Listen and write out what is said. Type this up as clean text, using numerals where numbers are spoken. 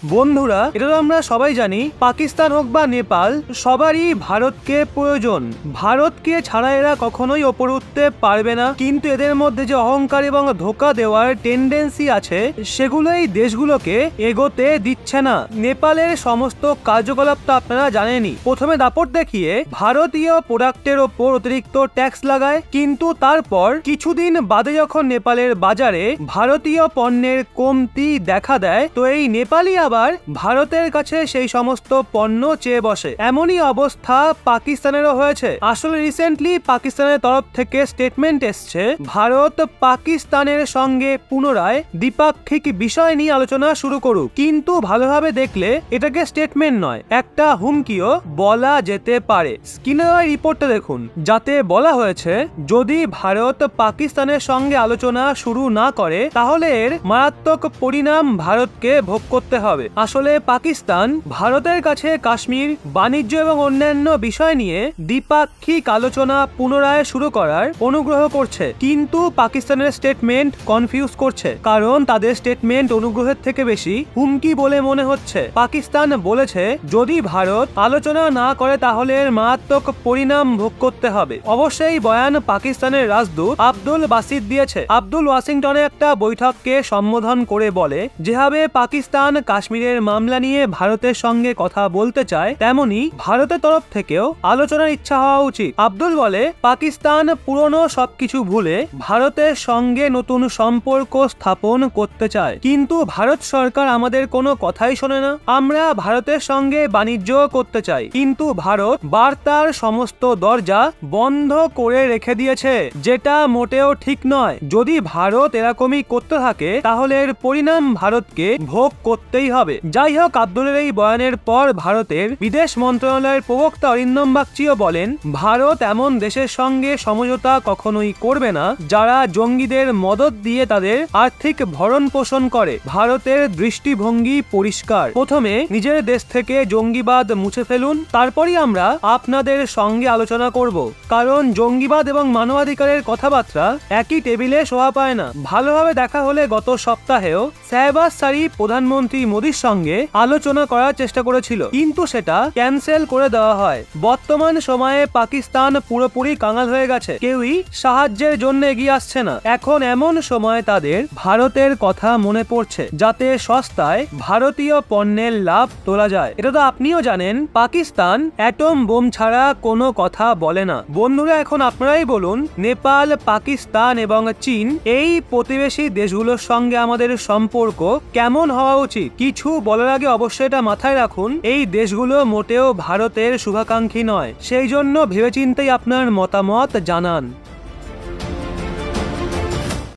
বন্ধুরা, এটা তো আমরা সবাই জানি, পাকিস্তান হোক বা নেপাল, সবারই ভারতকে প্রয়োজন। ভারতকে ছাড়া এরা কখনোই ওপরে উঠতে পারবে না। কিন্তু এদের মধ্যে যে অহংকার এবং ধোঁকা দেওয়ার টেন্ডেন্সি আছে, সেগুলো এই দেশগুলোকে এগোতে দিচ্ছে না। নেপালের সমস্ত কার্যকলাপ তো আপনারা জানেনই। প্রথমে দাপট দেখিয়ে ভারতীয় প্রোডাক্টের ওপর অতিরিক্ত ট্যাক্স লাগায়, কিন্তু তারপর কিছুদিন বাদে যখন নেপালের বাজারে ভারতীয় পণ্যের কমতি দেখা দেয়, তো এই নেপালি আবার ভারতের কাছে সেই সমস্ত পণ্য চেয়ে বসে। এমনই অবস্থা পাকিস্তানেরও হয়েছে। আসলে রিসেন্টলি পাকিস্তানের তরফ থেকে স্টেটমেন্ট এসছে, ভারত পাকিস্তানের সঙ্গে পুনরায় দ্বিপাক্ষিক বিষয় নিয়ে আলোচনা শুরু করুক। কিন্তু ভালোভাবে দেখলে এটাকে স্টেটমেন্ট নয়, একটা হুমকিও বলা যেতে পারে। স্ক্রিনে রিপোর্টটা দেখুন, যাতে বলা হয়েছে যদি ভারত পাকিস্তানের সঙ্গে আলোচনা শুরু না করে, তাহলে এর মারাত্মক পরিণাম ভারতকে ভোগ করতে হবে। আসলে পাকিস্তান ভারতের কাছে কাশ্মীর, বাণিজ্য এবং অন্যান্য বিষয় নিয়ে দ্বিপাক্ষিক আলোচনা পুনরায় শুরু করার অনুগ্রহ করছে, কিন্তু পাকিস্তানের স্টেটমেন্ট কনফিউজ করছে, কারণ তাদের স্টেটমেন্ট অনুগ্রহের থেকে বেশি হুমকি বলে মনে হচ্ছে। পাকিস্তান বলেছে যদি ভারত আলোচনা না করে তাহলে এর মারাত্মক পরিণাম ভোগ করতে হবে। অবশ্যই বয়ান পাকিস্তানের রাজদূত আব্দুল বাসিদ দিয়েছে। আব্দুল ওয়াশিংটনে একটা বৈঠককে সম্বোধন করে বলে, যেভাবে পাকিস্তান কাশ্মীরের মামলা নিয়ে ভারতের সঙ্গে কথা বলতে চায়, তেমনি ভারতের তরফ থেকেও আলোচনার ইচ্ছা হওয়া উচিত। আব্দুল বলে, পাকিস্তান পুরনো সবকিছু ভুলে ভারতের সঙ্গে নতুন সম্পর্ক স্থাপন করতে চায়, কিন্তু ভারত সরকার আমাদের কোনো কথাই শোনে না। আমরা ভারতের সঙ্গে বাণিজ্য করতে চাই, কিন্তু ভারত বার্তার সমস্ত দরজা বন্ধ করে রেখে দিয়েছে, যেটা মোটেও ঠিক নয়। যদি ভারত এরকমই করতে থাকে, তাহলে এর পরিণাম ভারতকে ভোগ করতেই হবে। যাই হোক, আব্দুলের এই বয়ানের পর ভারতের বিদেশ মন্ত্রণালয়ের প্রবক্তা অরিন্দম বাগচিও বলেন, ভারত এমন দেশের সঙ্গে সমঝোতা কখনোই করবে না যারা জঙ্গিদের মদত দিয়ে তাদের আর্থিক ভরণ পোষণ করে। ভারতের দৃষ্টিভঙ্গি পরিষ্কার, প্রথমে নিজের দেশ থেকে জঙ্গিবাদ মুছে ফেলুন, তারপরই আমরা আপনাদের সঙ্গে আলোচনা করব, কারণ জঙ্গিবাদ এবং মানবাধিকারের কথাবার্তা একই টেবিলে শোভা পায় না। ভালোভাবে দেখা হলে গত সপ্তাহেও শাহবাজ শরীফ প্রধানমন্ত্রী মোদির সঙ্গে আলোচনা করার চেষ্টা করেছিল, কিন্তু সেটা ক্যান্সেল করে দেওয়া হয়। বর্তমান সময়ে পাকিস্তান পুরোপুরি কাঙাল হয়ে গেছে, কেউই সাহায্যের জন্য এগিয়ে আসছে না। এখন এমন সময় তাদের ভারতের কথা মনে পড়ছে, যাতে সস্তায় ভারতীয় পণ্যের লাভ তোলা যায়। এটা তো আপনিও জানেন, পাকিস্তান অ্যাটম বোম ছাড়া কোনো কথা বলে না। বন্ধুরা, এখন আপনারাই বলুন, নেপাল, পাকিস্তান এবং চীন, এই প্রতিবেশী দেশগুলোর সঙ্গে আমাদের সম্পর্ক কেমন হওয়া উচিত? কিছু বলার আগে অবশ্যই এটা মাথায় রাখুন, এই দেশগুলো মোটেও ভারতের শুভাকাঙ্ক্ষী নয়। সেই জন্য ভেবেচিন্তেই আপনার মতামত জানান।